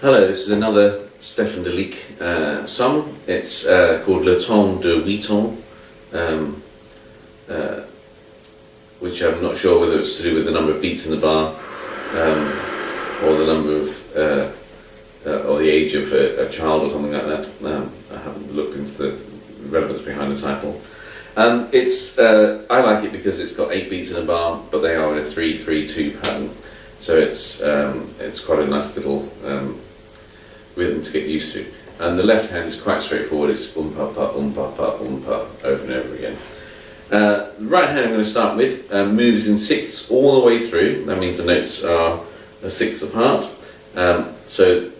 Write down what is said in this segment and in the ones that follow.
Hello, this is another Stefan Delicq song. It's called Le Temps de Huit, which I'm not sure whether it's to do with the number of beats in the bar or the number of or the age of a child or something like that. I haven't looked into the relevance behind the title. I like it because it's got 8 beats in a bar, but they are in a 3-3-2 pattern. So it's quite a nice little rhythm to get used to. And the left hand is quite straightforward. It's pa pa pa over and over again. The right hand I'm going to start with moves in 6 all the way through. That means the notes are a 1/6 apart. So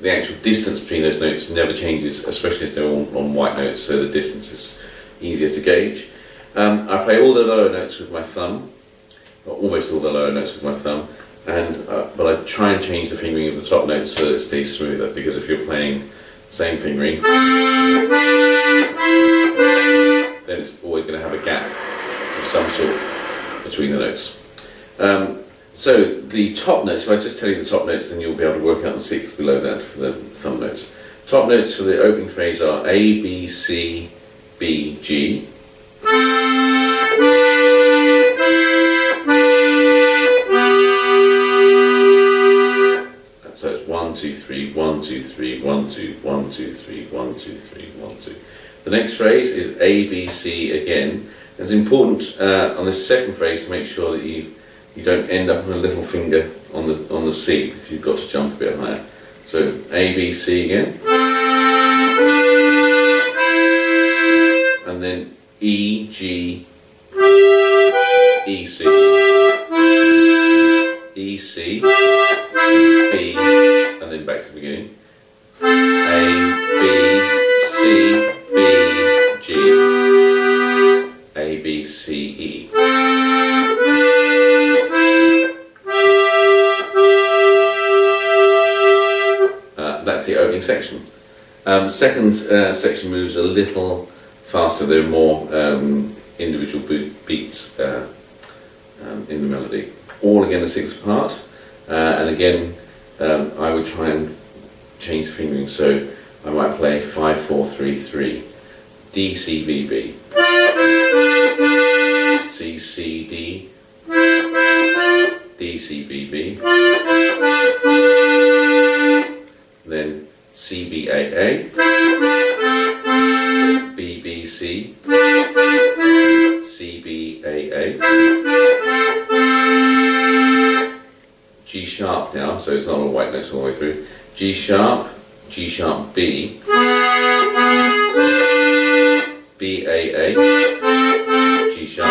the actual distance between those notes never changes, especially if they're all on white notes, so the distance is easier to gauge. I play all the lower notes with my thumb, or almost all the lower notes with my thumb, but I try and change the fingering of the top notes so that it stays smoother, because if you're playing the same fingering, then it's always going to have a gap of some sort between the notes. So the top notes, if I just tell you the top notes, then you'll be able to work out the 6 below that for the thumb notes. Top notes for the opening phrase are A, B, C, B, G. So it's 1, 2, 3, 1, 2, 3, 1, 2, 1, 2, 3, 1, 2, 3, 1, 2. The next phrase is A, B, C again. It's important on this second phrase to make sure that you don't end up with a little finger on the C, because you've got to jump a bit higher. So A, B, C again. And then E, G, E, C. E, C, B, and then back to the beginning. A, B, C, B, G. A, B, C, E. That's the opening section. Second section moves a little faster. There are more individual beats in the melody. All again a 6 apart, and again I would try and change the fingering. So I might play 5, 4, 3, 3, D, C, B, B, C, C, D, D, C, B, B, then C, B, A, A, B, B, C, C, B, A, A, G sharp now, so it's not all white notes all the way through. G sharp, B, B, A, A, G sharp,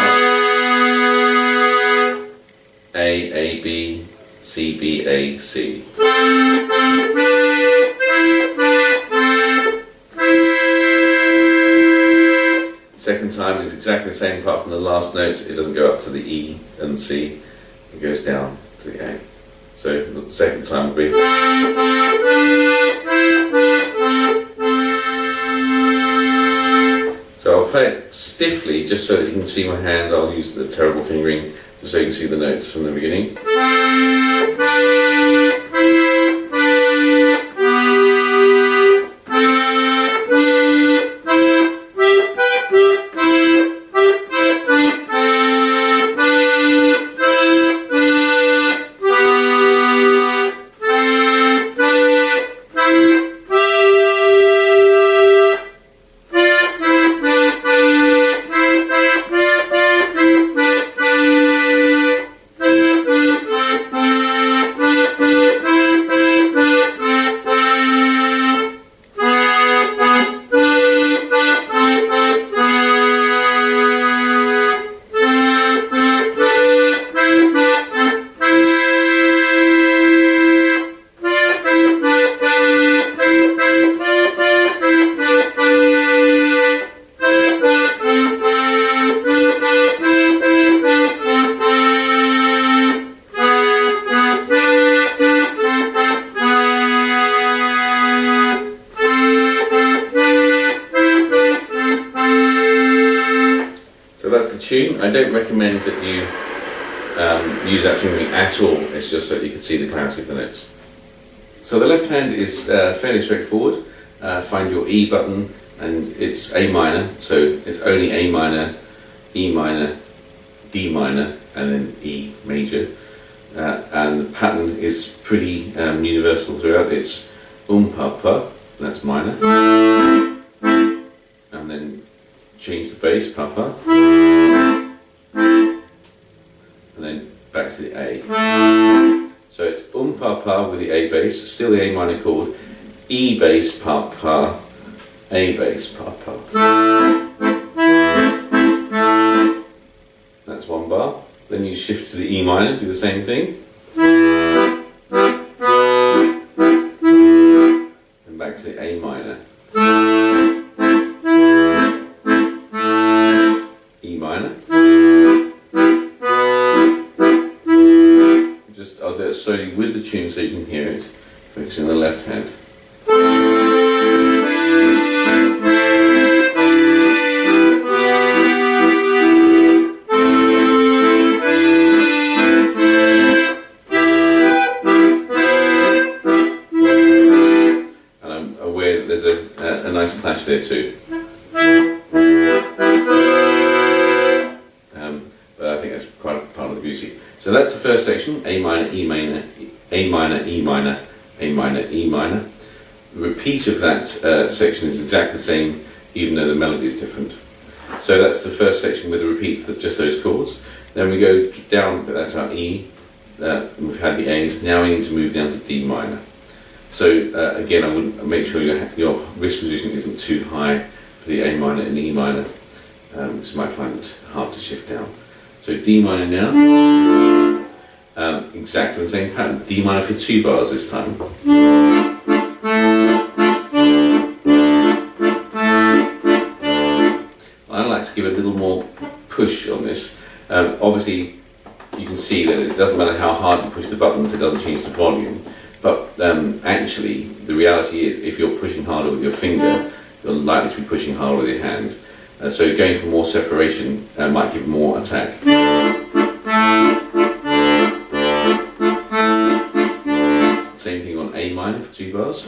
A, B, C, B, A, C. Second time is exactly the same apart from the last note. It doesn't go up to the E and C, it goes down to the A. So the second time will be. So I'll play it stiffly just so that you can see my hands. I'll use the terrible fingering just so you can see the notes from the beginning. That's the tune. I don't recommend that you use that fingering at all. It's just so that you can see the clarity of the notes. So the left hand is fairly straightforward. Find your E button, and it's A minor, so it's only A minor, E minor, D minor, and then E major. And the pattern is pretty universal throughout. It's pa pa, that's minor, and then change the bass, pa pa, and then back to the A. So it's pa pa with the A bass, still the A minor chord, E bass, pa pa, A bass, pa pa. That's one bar. Then you shift to the E minor, do the same thing. And back to the A minor. E minor. I'll do it slowly with the tune so you can hear it. Focusing on the left hand. There's a nice clash there too. But I think that's part of the beauty. So that's the first section, A minor, E minor, A minor, E minor, A minor, E minor. The repeat of that section is exactly the same, even though the melody is different. So that's the first section with a repeat of just those chords. Then we go down, but that's our E. We've had the A's, now we need to move down to D minor. So again, I would make sure your wrist position isn't too high for the A minor and E minor, because you might find it hard to shift down. So D minor now, exactly the same pattern. D minor for 2 bars this time. I like to give a little more push on this. Obviously, you can see that it doesn't matter how hard you push the buttons, it doesn't change the volume. But actually, the reality is, if you're pushing harder with your finger, you're likely to be pushing harder with your hand. So going for more separation might give more attack. Same thing on A minor for 2 bars.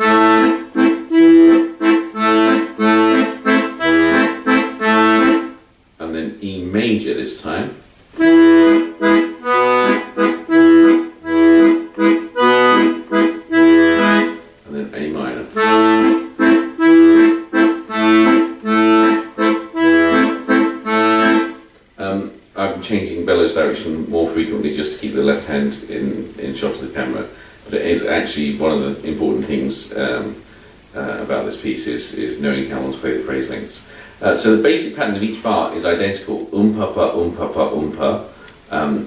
And then E major this time. I'm changing bellows direction more frequently just to keep the left hand in shot of the camera, but it is actually one of the important things about this piece is knowing how long to play the phrase lengths. So the basic pattern of each bar is identical, pa pa, pa, pa,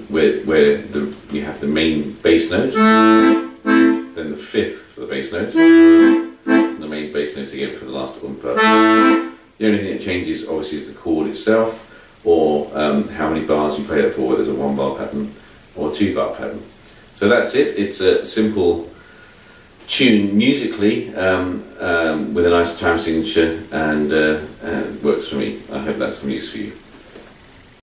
where you have the main bass note, then the 5th for the bass note, and the main bass notes again for the last pa. The only thing that changes obviously is the chord itself, or how many bars you play it for, whether there's a 1 bar pattern or a 2 bar pattern. So that's it. It's a simple tune musically with a nice time signature, and works for me. I hope that's some use for you.